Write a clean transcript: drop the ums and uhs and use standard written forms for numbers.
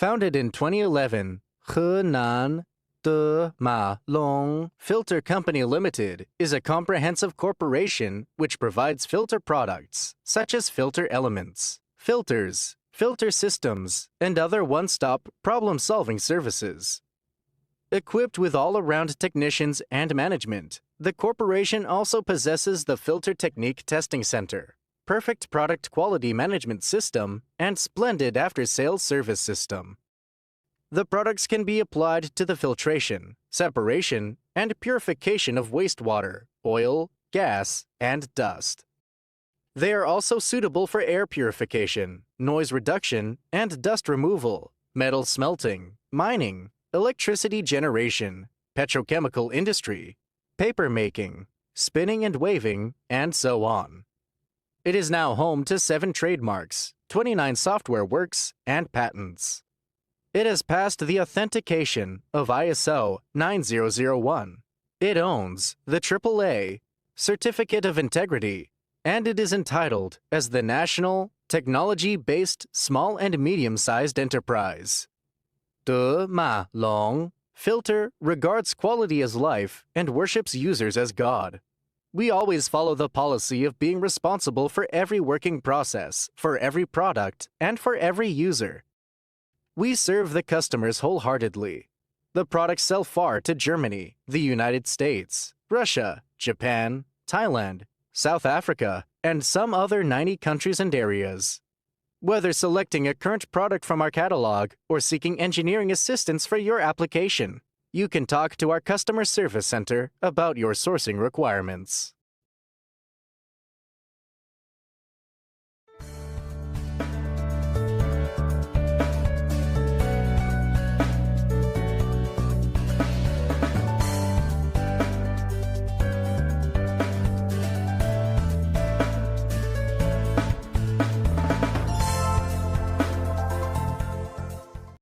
Founded in 2011, Henan de Mahle Filter Company Limited is a comprehensive corporation which provides filter products such as filter elements, filters, filter systems, and other one-stop problem-solving services. Equipped with all-around technicians and management, the corporation also possesses the Filter Technique Testing Center, perfect product quality management system, and splendid after-sales service system. The products can be applied to the filtration, separation, and purification of wastewater, oil, gas, and dust. They are also suitable for air purification, noise reduction, and dust removal, metal smelting, mining, electricity generation, petrochemical industry, paper making, spinning and waving, and so on. It is now home to 7 trademarks, 29 software works, and patents. It has passed the authentication of ISO 9001. It owns the AAA Certificate of Integrity, and it is entitled as the National Technology-Based Small and Medium-Sized Enterprise. De Mahle Filter regards quality as life and worships users as God. We always follow the policy of being responsible for every working process, for every product, and for every user. We serve the customers wholeheartedly. The products sell far to Germany, the United States, Russia, Japan, Thailand, South Africa, and some other 90 countries and areas. Whether selecting a current product from our catalog or seeking engineering assistance for your application, you can talk to our customer service center about your sourcing requirements.